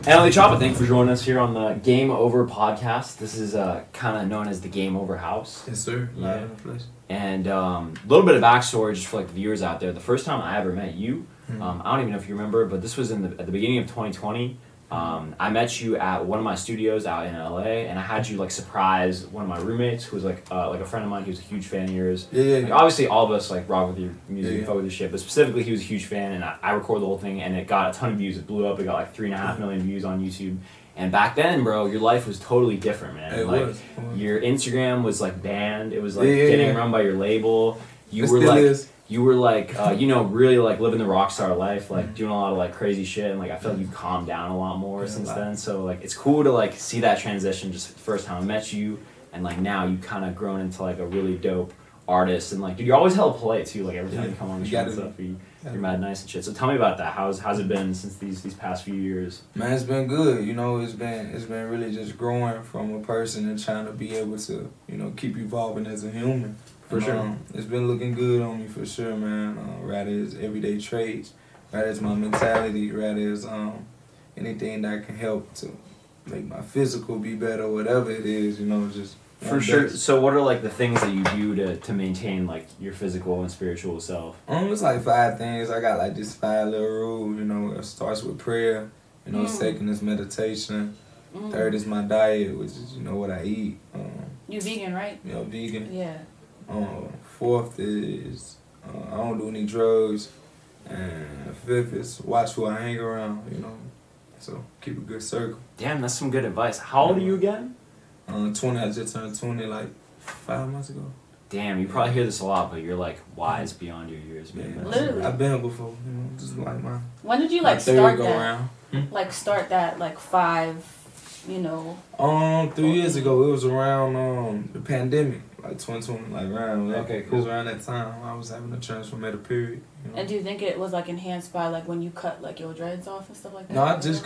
NLE Choppa, thank you for joining us here on the Game Over podcast. This is kind of known as the Game Over House. Yes, sir. Yeah. And a little bit of backstory just for like the viewers out there. The first time I ever met you, I don't even know if you remember, but this was at the beginning of 2020. I met you at one of my studios out in LA, and I had you like surprise one of my roommates who was like a friend of mine. He was a huge fan of yours. Yeah. Like, obviously, all of us like rock with your music, fuck with your shit, but specifically, he was a huge fan, and I recorded the whole thing, and it got a ton of views. It blew up. It got like 3.5 million views on YouTube. And back then, bro, your life was totally different, man. It like was. your Instagram was like banned. It was like getting run by your label. You were like, really like living the rock star life, like doing a lot of like crazy shit, and like I feel like you've calmed down a lot more since then. So like it's cool to like see that transition just the first time I met you, and like now you kind of grown into like a really dope artist, and like dude, you're always hella polite too. Like every time you come on the show and stuff, you're mad nice and shit. So tell me about that. How's it been since these past few years? Man, it's been good. You know, it's been really just growing from a person and trying to be able to keep evolving as a human. For sure. It's been looking good on me for sure, man. Rather it's everyday traits, rather it's my mentality, rather it's anything that can help to make my physical be better, whatever it is, just for sure. Best. So what are like the things that you do to maintain like your physical and spiritual self? It's like 5 things. I got like this 5 little rule, it starts with prayer, second is meditation, third is my diet, which is what I eat. You vegan, right? Vegan. Yeah. Fourth is I don't do any drugs, and fifth is watch who I hang around, so keep a good circle. Damn, that's some good advice. How old are you again? 20. I just turned 20 like 5 months ago. Damn, you probably hear this a lot, but you're like wise beyond your years, man. Literally. I've been here before, just like my. When did you like start that? Like start that like 5, 3 years ago. It was around the pandemic. Like 2020, like around. Okay, cool. It was around that time I was having a transformative period. And do you think it was like enhanced by like when you cut like your dreads off and stuff like that? No, I just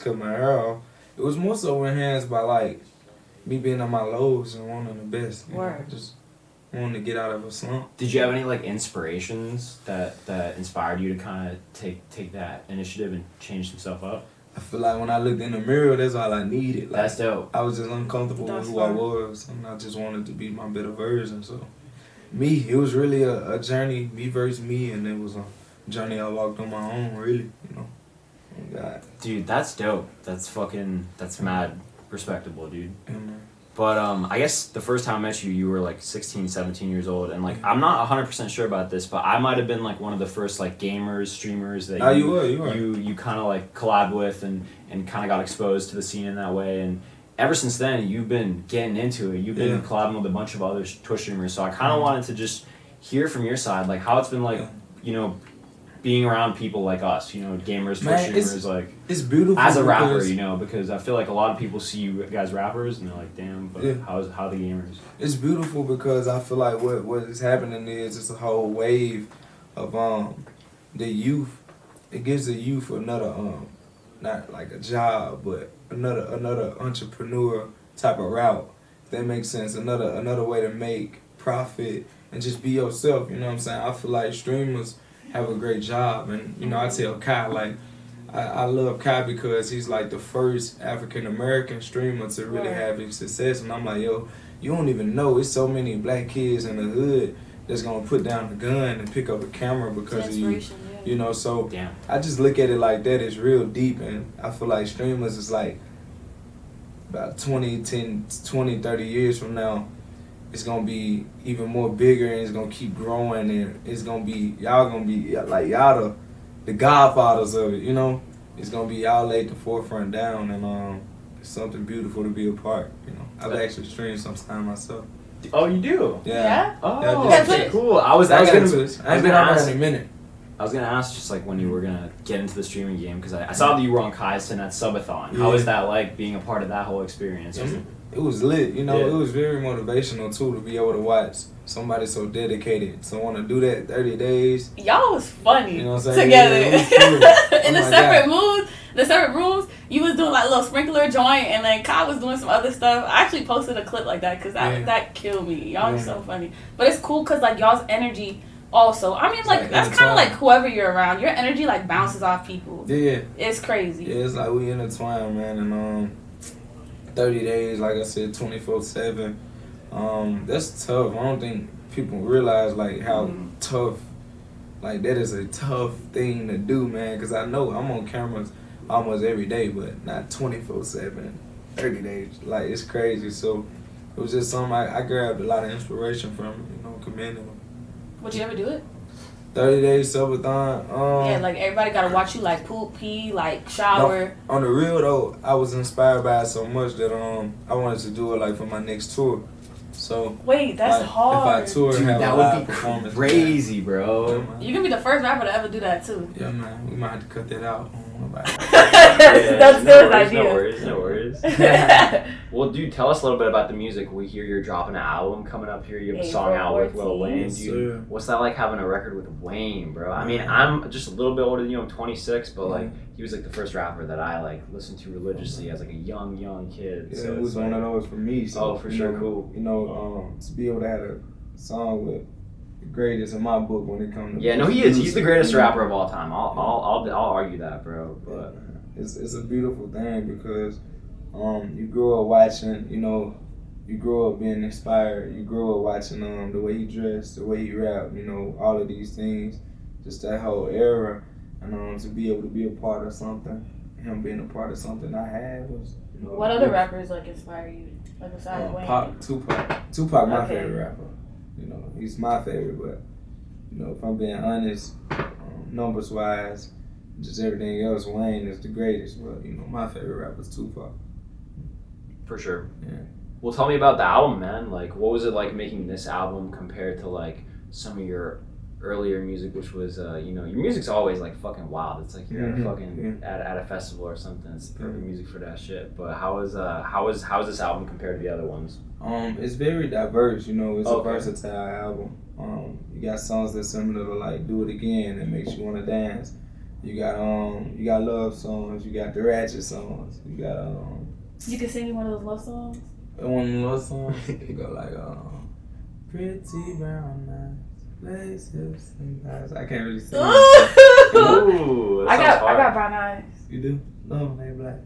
cut my hair off. It was more so enhanced by like me being on my lows and wanting the best. Just wanting to get out of a slump. Did you have any like inspirations that inspired you to kind of take that initiative and change some stuff up? I feel like when I looked in the mirror, that's all I needed. Like, that's dope. I was just uncomfortable with who I was, and I just wanted to be my better version. So, it was really a journey, me versus me, and it was a journey I walked on my own, really, Oh, God. Dude, that's dope. That's mad respectable, dude. Yeah, man. But I guess the first time I met you, you were like 16, 17 years old, and like I'm not 100% sure about this, but I might have been like one of the first like gamers, streamers that you kind of like collabed with and kind of got exposed to the scene in that way. And ever since then, you've been getting into it. You've been collabing with a bunch of other Twitch streamers. So I kind of wanted to just hear from your side, like how it's been like, being around people like us, gamers, Twitch streamers, like it's beautiful as a rapper, because I feel like a lot of people see you guys rappers and they're like, damn, but how the gamers? It's beautiful because I feel like what is happening is it's a whole wave of the youth. It gives the youth another not like a job, but another entrepreneur type of route. If that makes sense, another way to make profit and just be yourself. You know what I'm saying? I feel like streamers have a great job, and I tell Kai, like I love Kai because he's like the first African American streamer to really have his success, and I'm like, yo, you don't even know, it's so many black kids in the hood that's gonna put down the gun and pick up a camera because of you. So I just look at it like that. It's real deep, and I feel like streamers is like about 20, 30 years from now, it's gonna be even more bigger, and it's gonna keep growing, and it's gonna be y'all like y'all the godfathers of it, It's gonna be y'all laid the forefront down, and it's something beautiful to be a part, I've actually streamed sometime myself. Oh, you do? Yeah. Oh, okay, cool. I was gonna ask in a minute. I was gonna ask just like when you were gonna get into the streaming game, because I saw that you were on Kai Cenat's Subathon. How was that like being a part of that whole experience? It was lit, It was very motivational too to be able to watch somebody so dedicated to want to do that 30 days. Y'all was funny together. In the separate rooms, you was doing like a little sprinkler joint, and then Kai was doing some other stuff. I actually posted a clip like that because that killed me. Y'all was so funny. But it's cool because like y'all's energy Also, I mean, like that's kind of like whoever you're around. Your energy like bounces off people. Yeah, it's crazy. Yeah, it's like we intertwine, man, and 30 days, like I said, 24/7. That's tough. I don't think people realize like how tough. Like that is a tough thing to do, man. Cause I know I'm on cameras almost every day, but not 24/7, 30 days. Like it's crazy. So it was just something I grabbed a lot of inspiration from. Commending them. Would you ever do it? 30 days Subathon. Yeah, like everybody gotta watch you like poop, pee, like shower. No, on the real though, I was inspired by it so much that I wanted to do it like for my next tour. So wait, that's like, hard. If I tour, dude, have that a would live be performance, crazy, bro. Yeah, you can be the first rapper to ever do that too. Yeah, man. We might have to cut that out. That's still an idea. No worries. Well, dude, tell us a little bit about the music. We hear you're dropping an album coming up here. You have a song out with Lil Wayne. Dude, what's that like having a record with Wayne, bro? I mean, I'm just a little bit older than you. I'm 26, but like he was like the first rapper that I like listened to religiously as like a young kid. Yeah, so it was one of those for me. So, for sure, cool. To be able to have a song with the greatest in my book when it comes to no, he is. He's the greatest rapper of all time. I'll argue that, bro. But it's a beautiful thing because you grow up watching, you grow up being inspired. You grow up watching the way he dressed, the way he rapped, all of these things, just that whole era, and to be able to be a part of something, him being a part of something I had was. What other rappers like inspire you, like besides Wayne? Tupac, my favorite rapper. He's my favorite, but if I'm being honest, numbers wise, just everything else, Wayne is the greatest. But my favorite rapper is Tupac. For sure. Yeah. Well, tell me about the album, man. Like, what was it like making this album compared to like some of your earlier music, which was, your music's always like fucking wild. It's like you're at a festival or something. It's the perfect music for that shit. But how is this album compared to the other ones? It's very diverse. It's a versatile album. You got songs that's similar to like "Do It Again" that makes you want to dance. You got love songs. You got the ratchet songs. You got You can sing one of those love songs. One of the love songs. You go like "Pretty Brown Eyes." Places and eyes. I can't really sing. Ooh, I got brown eyes. You do? No, they black.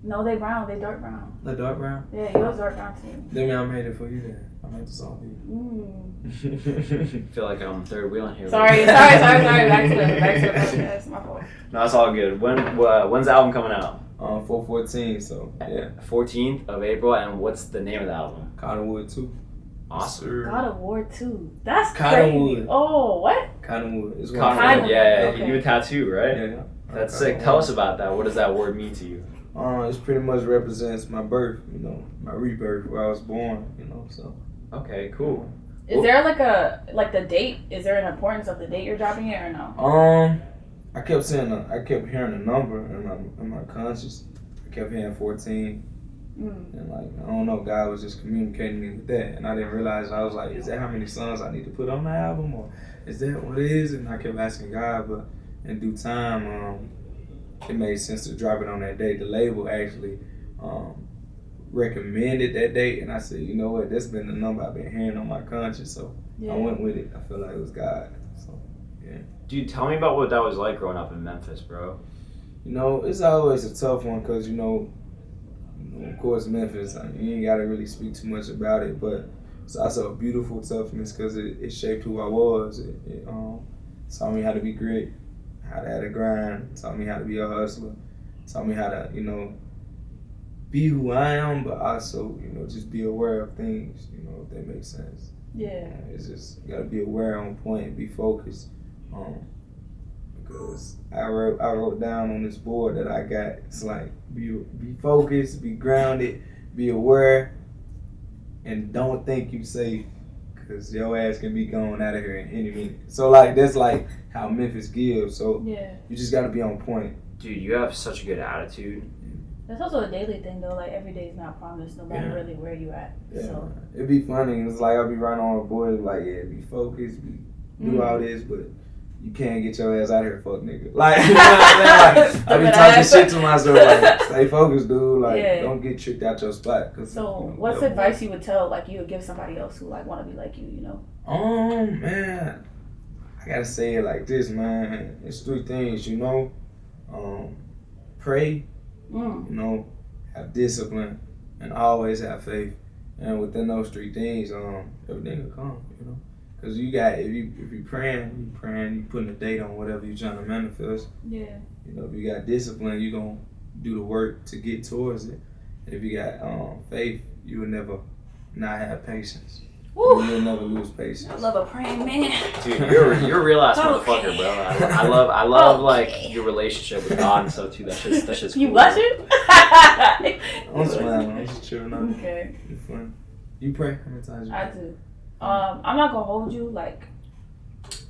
No, they brown. They dark brown. The dark brown? Yeah, yours dark brown too. Then I made it for you then. I made the song for you. I feel like I'm third wheeling here. Sorry. Back to the podcast. My fault. No, it's all good. When's the album coming out? 4/14, so yeah. 14th of April, and what's the name of the album? Cottonwood 2. Awesome. God of War 2. That's Cottonwood. crazy. Oh, what? Cottonwood. It's Cottonwood, yeah. Okay. You do a tattoo, right? Yeah. That's sick. Tell us about that. What does that word mean to you? It pretty much represents my birth, my rebirth, where I was born, so. Okay, cool. Is there like the date? Is there an importance of the date you're dropping it or no? I kept hearing a number in my conscious. I kept hearing 14. And I don't know, God was just communicating me with that, and I didn't realize. I was like, is that how many songs I need to put on the album, or is that what it is? And I kept asking God, but in due time, it made sense to drop it on that date. The label actually recommended that date, and I said, you know what, that's been the number I've been hearing on my conscience, so I went with it. I feel like it was God. So yeah. Dude, tell me about what that was like growing up in Memphis, bro. It's always a tough one because of course, Memphis, you ain't got to really speak too much about it, but it's also a beautiful toughness because it shaped who I was. It taught me how to be great, how to have to grind, taught me how to be a hustler, taught me how to, be who I am, but also, just be aware of things, if that makes sense. Yeah. It's just, you got to be aware, on point, be focused. Because I wrote down on this board that I got, it's like, be focused, be grounded, be aware, and don't think you safe, because your ass can be going out of here in any minute. So that's like how Memphis gives, so you just got to be on point. Dude, you have such a good attitude. That's also a daily thing though, like every day is not promised, no matter really where you at. Yeah. So It'd be funny, it's like I'll be writing on a board, like, be focused, do all this, but you can't get your ass out here, fuck nigga. Like, you know what I'm saying? Like, I be talking shit to myself, like, stay focused, dude. Like, don't get tricked out your spot. So, what's advice you would give somebody else who, like, want to be like you, Man. I gotta say it like this, man. It's 3 things, you know. Pray, you know, have discipline, and always have faith. And within those 3 things, everything will come, you know. Cause you got if you praying, you putting a date on whatever you're trying to manifest. Yeah. You know, if you got discipline, you gonna do the work to get towards it. And if you got faith, you will never not have patience. You'll never lose patience. I love a praying man. Dude, you're a real ass motherfucker, bro. I love like your relationship with God and stuff too. That shit's cool. You blushing? I'm smiling. I'm just chilling out. Okay. It's fun. You pray? How many times you pray? I do. I'm not gonna hold you. Like,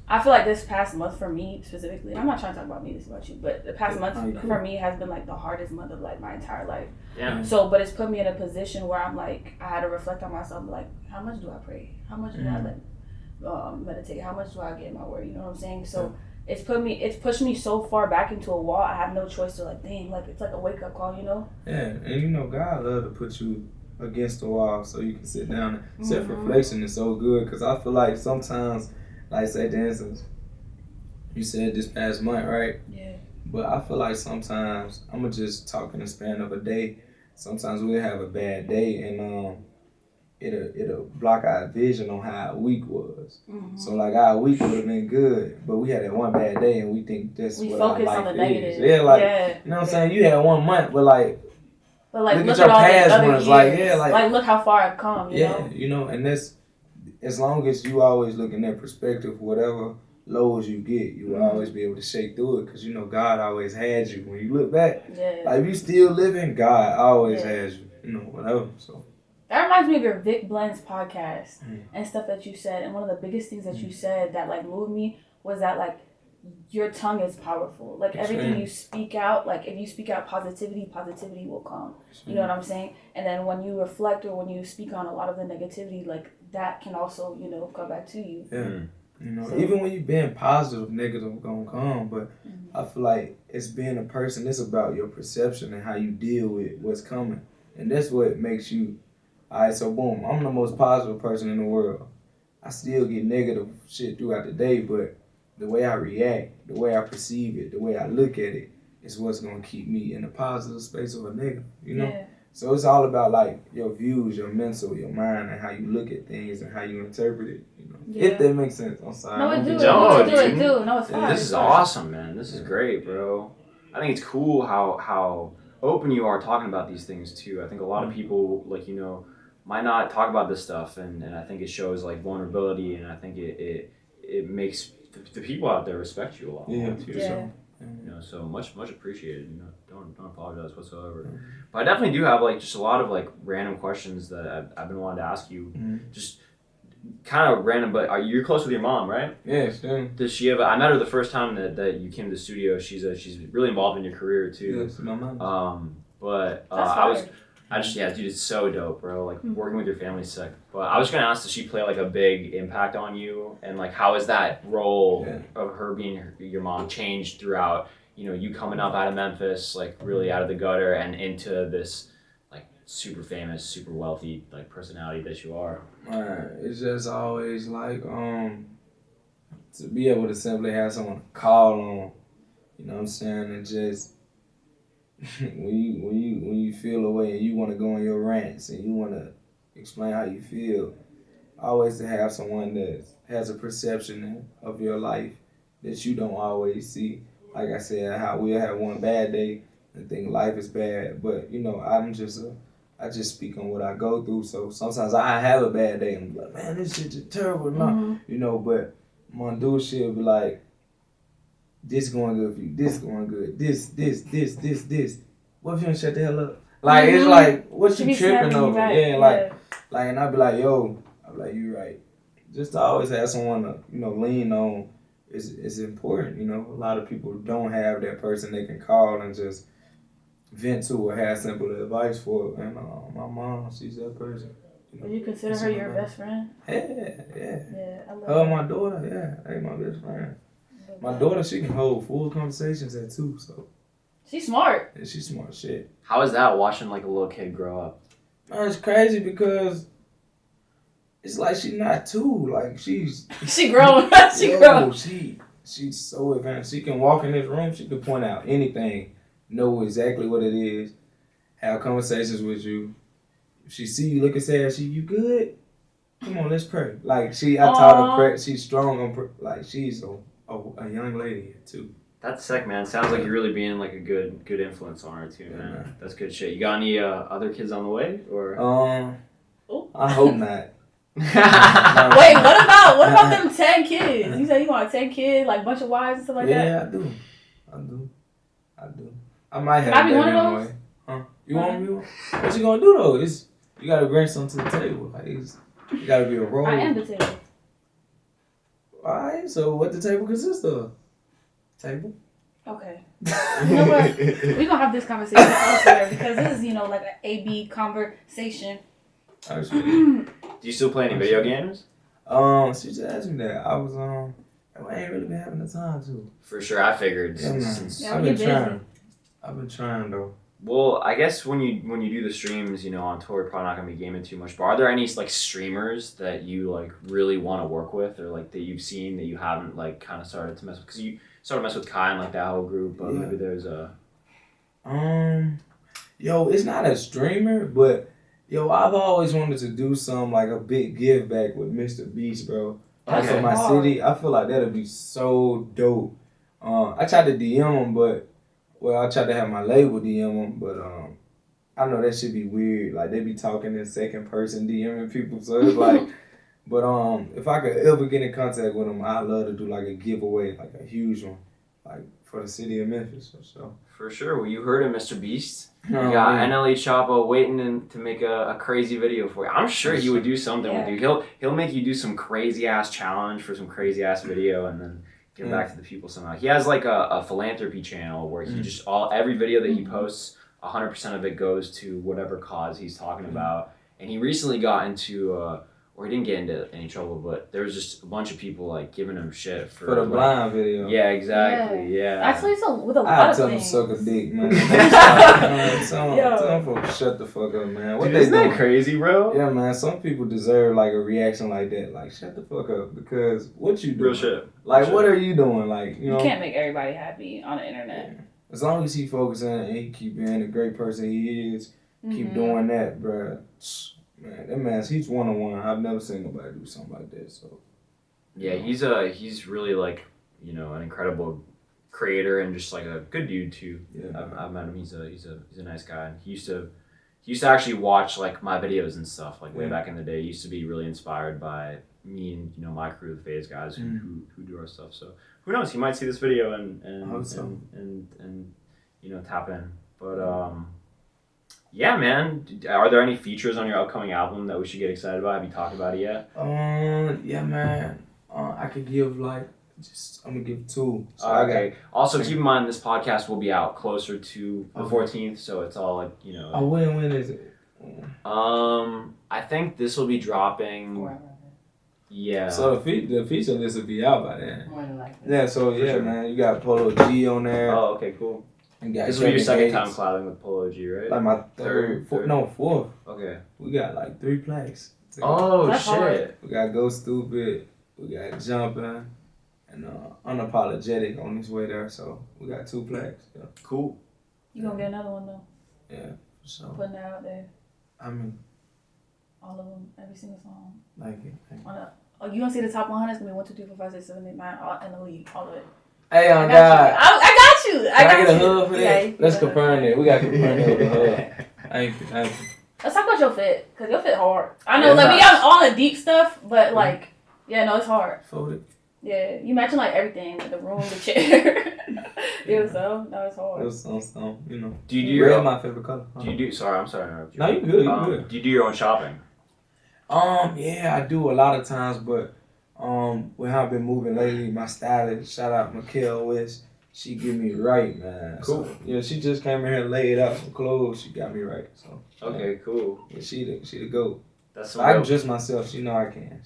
I feel like this past month for me specifically, and I'm not trying to talk about me, this is about you, but the past month for me has been like the hardest month of like my entire life. Yeah. So, but it's put me in a position where I'm like, I had to reflect on myself, like, how much do I pray? How much do I like meditate? How much do I get in my word? You know what I'm saying? So it's pushed me so far back into a wall. I have no choice to like, dang, like it's like a wake up call, you know? Yeah, and you know God love to put you against the wall so you can sit down and self-reflection is so good, because I feel like sometimes, like say for instance, you said this past month, right? Yeah. But I feel like sometimes, I'm gonna just talk in the span of a day, sometimes we'll have a bad day and it'll block our vision on how our week was. So like our week would have been good, but we had that one bad day and we think that's what our life is. We focus on the negative. Yeah, like, you know what I'm saying? You had one month, but like look at your past ones, like look how far I've come, you know? You know, and that's, as long as you always look in that perspective, whatever lows you get, you will always be able to shake through it, because you know God always had you. When you look back, like if you still living, God always has you, you know, whatever. So that reminds me of your Vic Blends podcast and stuff that you said, and one of the biggest things that you said that like moved me was that like your tongue is powerful. Like everything you speak out, like if you speak out positivity will come. You know what I'm saying? And then when you reflect or when you speak on a lot of the negativity, like that can also, you know, come back to you. Yeah. You know, so, even when you being positive, negative gonna come, but I feel like it's being a person, it's about your perception and how you deal with what's coming. And that's what makes you, alright, so boom, I'm the most positive person in the world. I still get negative shit throughout the day, but the way I react, the way I perceive it, the way I look at it is what's gonna keep me in a positive space or a negative, you know? Yeah. So it's all about like your views, your mental, your mind, and how you look at things and how you interpret it, you know? Yeah. If that makes sense. I'm sorry. No, it do. No, it's fine. This is awesome, man. This is great, bro. I think it's cool how open you are talking about these things too. I think a lot of people, like, you know, might not talk about this stuff, and I think it shows like vulnerability, and I think it makes the people out there respect you a lot more too. Yeah. So, you know, so much appreciated. You know, don't apologize whatsoever. But I definitely do have like just a lot of like random questions that I've been wanting to ask you. Just kind of random, but you're close with your mom, right? Yeah, sure. Does she have? I met her the first time that you came to the studio. She's really involved in your career too. Yes, my mom. But dude, it's so dope, bro. Like working with your family's sick. But I was gonna ask, does she play like a big impact on you? And like, how has that role of her being your mom changed throughout, you know, you coming up out of Memphis, like really out of the gutter and into this like super famous, super wealthy like personality that you are? It's just always like to be able to simply have someone to call on, you know what I'm saying, and just when you feel away and you want to go on your rants and you want to explain how you feel, always to have someone that has a perception of your life that you don't always see. Like I said, how we'll have one bad day and think life is bad, but you know, I just speak on what I go through. So sometimes I have a bad day and I'm like, man, this shit is terrible, you know. But my dude shit be like, this going good for you, this going good, this. What if you don't shut the hell up? Like, it's like, what you tripping over? Right. Like, and I be like, yo, you right. Just to always have someone to, you know, lean on is important, you know. A lot of people don't have that person they can call and just vent to or have simple advice for. And my mom, she's that person. You know, would you consider her your best friend? Yeah, I love her. My daughter, hey, my best friend. My daughter, she can hold full conversations at 2, so. She's smart. Yeah, she's smart shit. How is that, watching like a little kid grow up? Man, it's crazy because it's like she's not too. Like she's she grown. She grown. She's so advanced. She can walk in this room. She can point out anything, know exactly what it is, have conversations with you. If she see you looking sad, you good? Come on, let's pray. Like I taught her pray. She's strong on like she's a young lady too. That's sick, man. Sounds like you're really being like a good influence on her too, man. That's good shit. You got any other kids on the way, or? I hope not. Wait, what about them 10 kids? You said you want 10 kids, like a bunch of wives and stuff like that? Yeah, I do. I might have. Can I be one of those? Huh? You want me? What you gonna do though? You gotta bring something to the table. Like you gotta be a role. I am the table. Alright, so what the table consists of? Table. Okay. You know what? We're gonna have this conversation elsewhere because this is, like an A-B conversation. Do you still play any video games? She just asked me that. I was I ain't really been having the time to. For sure, I figured. I've been trying though. Well, I guess when you do the streams, on tour, you're probably not gonna be gaming too much. But are there any like streamers that you like really want to work with, or like that you've seen that you haven't like kind of started to mess with? Because you started to mess with Kai and like that whole group, but maybe there's a. It's not a streamer, but I've always wanted to do some like a big give back with MrBeast, bro. Like for my city, I feel like that'd be so dope. I tried to DM him, but. Well, I tried to have my label DM them, but I know that should be weird. Like, they be talking in second person DMing people, so it's like, but if I could ever get in contact with them, I'd love to do like a giveaway, like a huge one, like for the city of Memphis or so. For sure. Well, you heard it, MrBeast. You got NLE Choppa waiting to make a crazy video for you. I'm sure he would do something with you. He'll make you do some crazy ass challenge for some crazy ass video, and then get back to the people somehow. He has like a philanthropy channel where he just every video that he posts, 100% of it goes to whatever cause he's talking about. And he recently got into, or he didn't get into any trouble, but there was just a bunch of people like giving him shit for the blind video. Yeah, exactly. Yeah. Actually, so with a lot of things. I tell them suck a dick, man. Tell them folks shut the fuck up, man. Dude, isn't that crazy, bro? Yeah, man. Some people deserve like a reaction like that. Like, shut the fuck up, because what you doing? Real shit. Like, what are you doing? Like, you can't make everybody happy on the internet. Yeah. As long as he focusing and he keep being the great person he is, keep doing that, bro. Man, that man's he's one-on-one. I've never seen nobody do something like that. So yeah, he's really like an incredible creator and just like a good dude too. Yeah, I've met him. He's a nice guy. And he used to actually watch like my videos and stuff like way back in the day. He used to be really inspired by me and my crew, the FaZe guys who do our stuff. So who knows? He might see this video and tap in. But yeah, man. Are there any features on your upcoming album that we should get excited about? Have you talked about it yet? Yeah, man. I could give I'm gonna give 2. So okay. Also, keep in mind this podcast will be out closer to the 14th, so it's all like Oh, when is it? I think this will be dropping. Yeah. So the feature list will be out by then. Yeah. So yeah, man. You got Polo G on there. Oh, okay, cool. This will be your second time collabing with Polo G, right? Like my fourth. Okay. We got like 3 plaques. Oh shit! Hard. We got Go Stupid. We got Jumping. And Unapologetic on his way there. So we got 2 plaques. Yeah. Cool. You gonna get another one though? Yeah. So putting that out there. I mean, all of them, every single song. Thank you. You gonna see the top 100? It's gonna be 1, 2, 3, 4, 5, 6, 7, 8, 9, all in the league, all of it. Hey, on God. I got you. Can I get a hug for that? Yeah, let's confirm it. We got to confirm it with a hug. Thank you. Let's talk about your fit, because your fit hard. I know, we got all the deep stuff, but it's hard. Folded. Yeah, you matching everything, the room, the chair. It's hard. It was some, Do you do your my favorite color? Do you do? Sorry, I'm sorry to interrupt you. No, you good. You good. Do you do your own shopping? Yeah, I do a lot of times, but when I've been moving lately, my stylist, shout out Mikhail West, she get me right, man. Cool. So, she just came in here and laid out some clothes. She got me right. So okay, cool. Yeah, she the GOAT. That's I can dress myself. She know I can.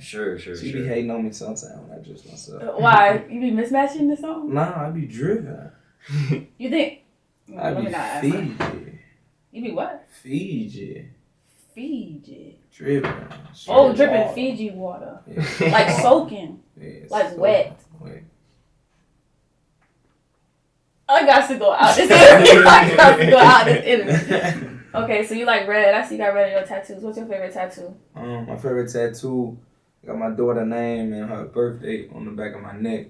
Sure. She be hating on me sometimes when I dress myself. Why? You be mismatching or something? Nah, I be driven. You think? I be Fiji. You be what? Fiji. Fiji. Dripping. Dripping Fiji water. Yeah. Like soaking. Yeah, like soaking. Wet. I got to go out this interview. Okay, so you like red. I see you got red in your tattoos. What's your favorite tattoo? My favorite tattoo, I got my daughter's name and her birthday on the back of my neck.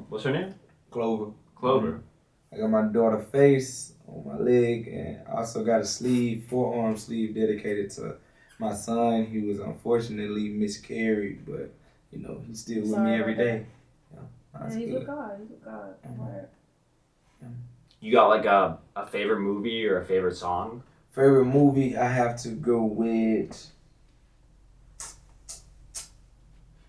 What's her name? Clover. Clover. I got my daughter's face on my leg, and I also got a sleeve, forearm sleeve dedicated to my son. He was unfortunately miscarried, but you know, he's still with me every day. Yeah, he's with God. He's with God. You got like a favorite movie or a favorite song? Favorite movie, I have to go with.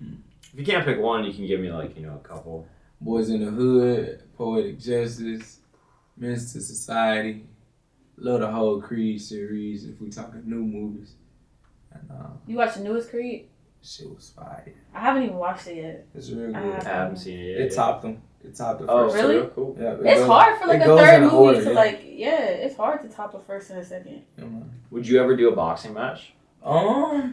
If you can't pick one, you can give me like, a couple. Boys in the Hood, Poetic Justice, Menace to Society. Love the whole Creed series if we talking new movies. And, you watched the newest Creed? Shit was fire. I haven't even watched it yet. It's real good. I haven't seen it yet. It topped them. It topped the first. first. Oh, really? Cool. Yeah, it's hard for like a third movie to it's hard to top a first and a second. Yeah, would you ever do a boxing match? I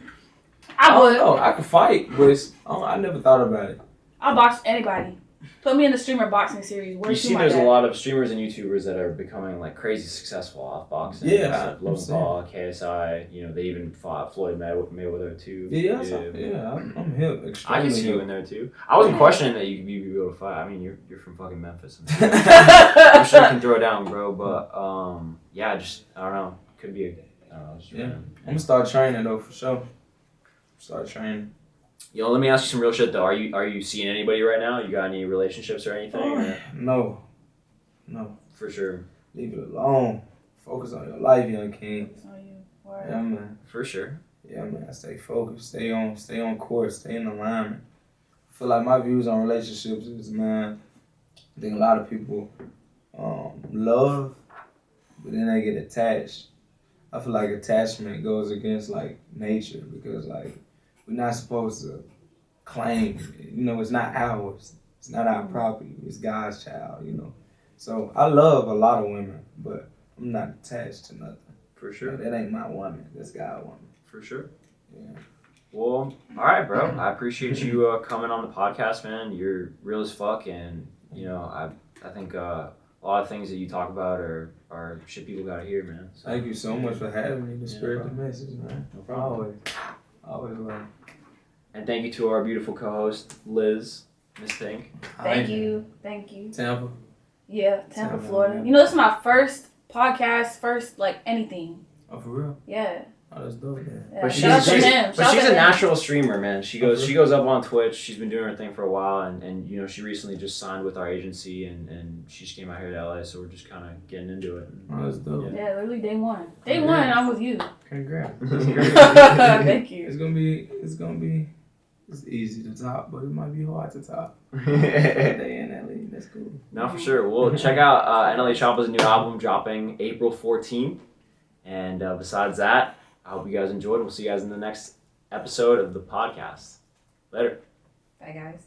would. Oh, I could fight, but I never thought about it. I'll box anybody. Put me in the streamer boxing series. You see there's a lot of streamers and YouTubers that are becoming like crazy successful off boxing. Yeah. Like Logan Paul, KSI, they even fought Floyd Mayweather too. Yeah, I'm hip. I can see you in there too. I wasn't questioning that you could be able to fight. I mean, you're from fucking Memphis. I'm sure you can throw down, bro. But I don't know. Could be I'm gonna start training though for sure. Start training. Yo, let me ask you some real shit though. Are you seeing anybody right now? You got any relationships or anything? No. For sure. Leave it alone. Focus on your life, young king. Focus on you. Word. Yeah, man. For sure. Yeah, man. Stay focused. Stay on course. Stay in alignment. I feel like my views on relationships is, man, I think a lot of people love, but then they get attached. I feel like attachment goes against like nature because like we're not supposed to claim it. It's not ours. It's not our property. It's God's child, So I love a lot of women, but I'm not attached to nothing. For sure. That ain't my woman. That's God's woman. For sure. Yeah. Well, all right, bro. I appreciate you coming on the podcast, man. You're real as fuck, and I think a lot of things that you talk about are shit people gotta hear, man. So, thank you so much for having me to spread the message, man. No problem. Always love. And thank you to our beautiful co-host, Liz, Miss Pink. Thank you. Tampa. Yeah, Tampa, Florida. This is my first podcast, like anything. Oh, for real? Yeah. Oh, that's dope, man. Yeah. But she's a natural streamer, man. She goes up on Twitch. She's been doing her thing for a while, and she recently just signed with our agency, and she just came out here to LA, so we're just kind of getting into it. Oh, that's dope. Yeah, literally day one. Day one, I'm with you. Congrats. Thank you. It's easy to top, but it might be hard to top. Day in NLE, that's cool. No, for sure. Well, check out NLE Choppa's new album dropping April 14th, and besides that, I hope you guys enjoyed. We'll see you guys in the next episode of the podcast. Later. Bye, guys.